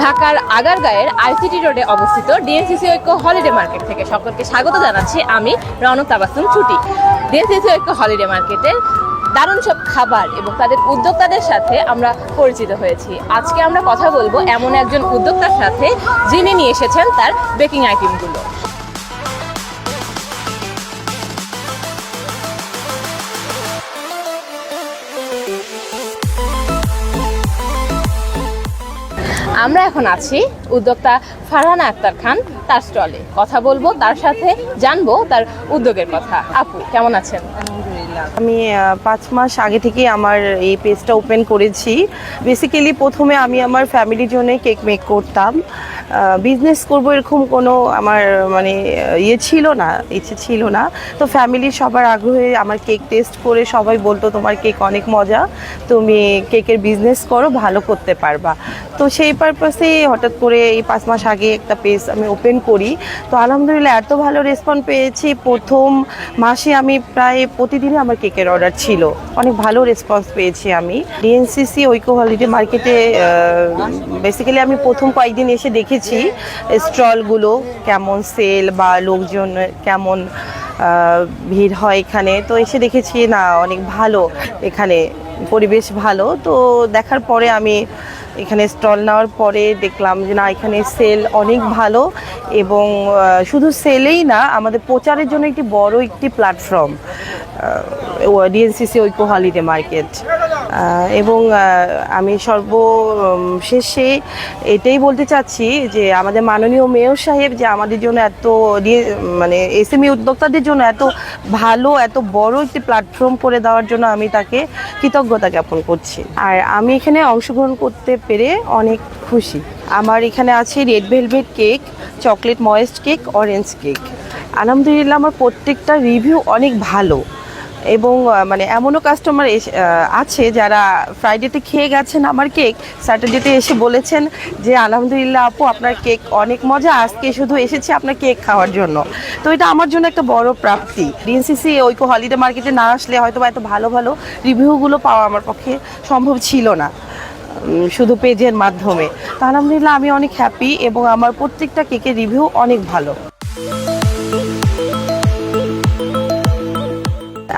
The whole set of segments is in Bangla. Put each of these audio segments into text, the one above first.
ঢাকার আগারগাঁয়ের আইসিটি রোডে অবস্থিত ডিএনসিসি ঐক্য হলিডে মার্কেট থেকে সকলকে স্বাগত জানাচ্ছি আমি রৌনক তাবাসসুম ছুটি। ডিএনসিসি ঐক্য হলিডে মার্কেটের দারুণ সব খাবার এবং তাদের উদ্যোক্তাদের সাথে আমরা পরিচিত হয়েছি। আজকে আমরা কথা বলবো এমন একজন উদ্যোক্তার সাথে যিনি নিয়ে এসেছেন তার বেকিং আইটেমগুলো। আমরা এখন আছি উদ্যোক্তা ফারহানা আক্তার খান তার স্টলে। কথা বলবো তার সাথে, জানবো তার উদ্যোগের কথা। আপু কেমন আছেন? আমি 5 মাস আগে থেকে আমার এই পেজটা ওপেন করেছি। বেসিক্যালি প্রথমে আমি আমার ফ্যামিলির জন্য কেক মেক করতাম। বিজনেস করব এরকম কোনো আমার মানে ইচ্ছে ছিল না। তো ফ্যামিলির সবার আগ্রহে আমার কেক টেস্ট করে সবাই বলতো তোমার কেক অনেক মজা, তুমি কেকের বিজনেস করো, ভালো করতে পারবা। তো সেই পারপাসে হঠাৎ করে এই 5 মাস আগে একটা পেজ আমি ওপেন করি। তো আলহামদুলিল্লাহ এত ভালো রেসপন্স পেয়েছি। প্রথম মাসে আমি প্রায় প্রতিদিনই আমার কেকের অর্ডার ছিল, অনেক ভালো রেসপন্স পেয়েছি আমি। ডিএনসিসি ঐক্য হলিডে মার্কেটে বেসিক্যালি আমি প্রথম কয়েকদিন এসে দেখেছি স্টলগুলো কেমন সেল বা লোকজন কেমন ভিড় হয় এখানে। তো এসে দেখেছি না অনেক ভালো, এখানে পরিবেশ ভালো। তো দেখার পরে আমি এখানে স্টল নেওয়ার পরে দেখলাম যে না এখানে সেল অনেক ভালো এবং শুধু সেলেই না, আমাদের প্রচারের জন্য একটি বড় একটি প্ল্যাটফর্ম ডিএনসিসি ঐক্য হলিডে মার্কেট। এবং আমি সর্বশেষে এটাই বলতে চাচ্ছি যে আমাদের মাননীয় মেয়র সাহেব যে আমাদের জন্য এত মানে এসএমই উদ্যোক্তাদের জন্য এত ভালো এত বড় একটি প্ল্যাটফর্ম করে দেওয়ার জন্য আমি তাকে কৃতজ্ঞতা জ্ঞাপন করছি। আর আমি এখানে অংশগ্রহণ করতে পেরে অনেক খুশি। আমার এখানে আছে red velvet cake, chocolate moist cake, orange cake. আলহামদুলিল্লাহ আমার প্রত্যেকটা রিভিউ অনেক ভালো এবং মানে এমনও কাস্টমার আছে যারা ফ্রাইডেতে খেয়ে গেছেন আমার কেক, স্যাটারডেতে এসে বলেছেন যে আলহামদুলিল্লাহ আপু আপনার কেক অনেক মজা, আজকে শুধু এসেছি আপনার কেক খাওয়ার জন্য। তো এটা আমার জন্য একটা বড় প্রাপ্তি। ডিএনসিসি ঐক্য হলিডে মার্কেটে না আসলে হয়তো এত ভালো ভালো রিভিউগুলো পাওয়া আমার পক্ষে সম্ভব ছিল না শুধু পেজের মাধ্যমে। তো আলহামদুলিল্লাহ আমি অনেক হ্যাপি এবং আমার প্রত্যেকটা কেকের রিভিউ অনেক ভালো।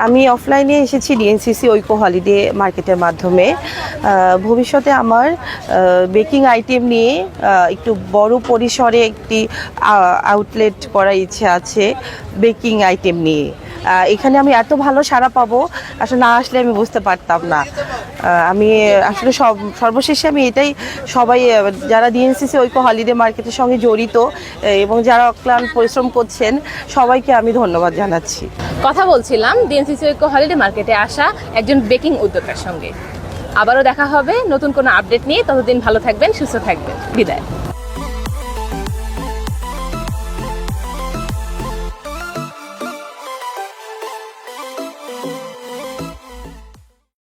আমি অফলাইনে এসেছি ডিএনসিসি ঐক্য হলিডে মার্কেটের মাধ্যমে। ভবিষ্যতে আমার বেকিং আইটেম নিয়ে একটু বড় পরিসরে একটি আউটলেট করার ইচ্ছে আছে বেকিং আইটেম নিয়ে। এখানে আমি এত ভালো সাড়া পাবো আসলে না আসলে আমি বুঝতে পারতাম না। আমি আসলে সর্বশেষে আমি এটাই সবাই যারা ডিএনসিসি ঐক্য হলিডে মার্কেটের সঙ্গে জড়িত এবং যারা অক্লান্ত পরিশ্রম করছেন সবাইকে আমি ধন্যবাদ জানাচ্ছি। কথা বলছিলাম ডিএনসিসি ঐক্য হলিডে মার্কেটে আসা একজন বেকিং উদ্যোক্তার সঙ্গে। আবারও দেখা হবে নতুন কোনো আপডেট নিয়ে। ততদিন ভালো থাকবেন, সুস্থ থাকবেন। বিদায়।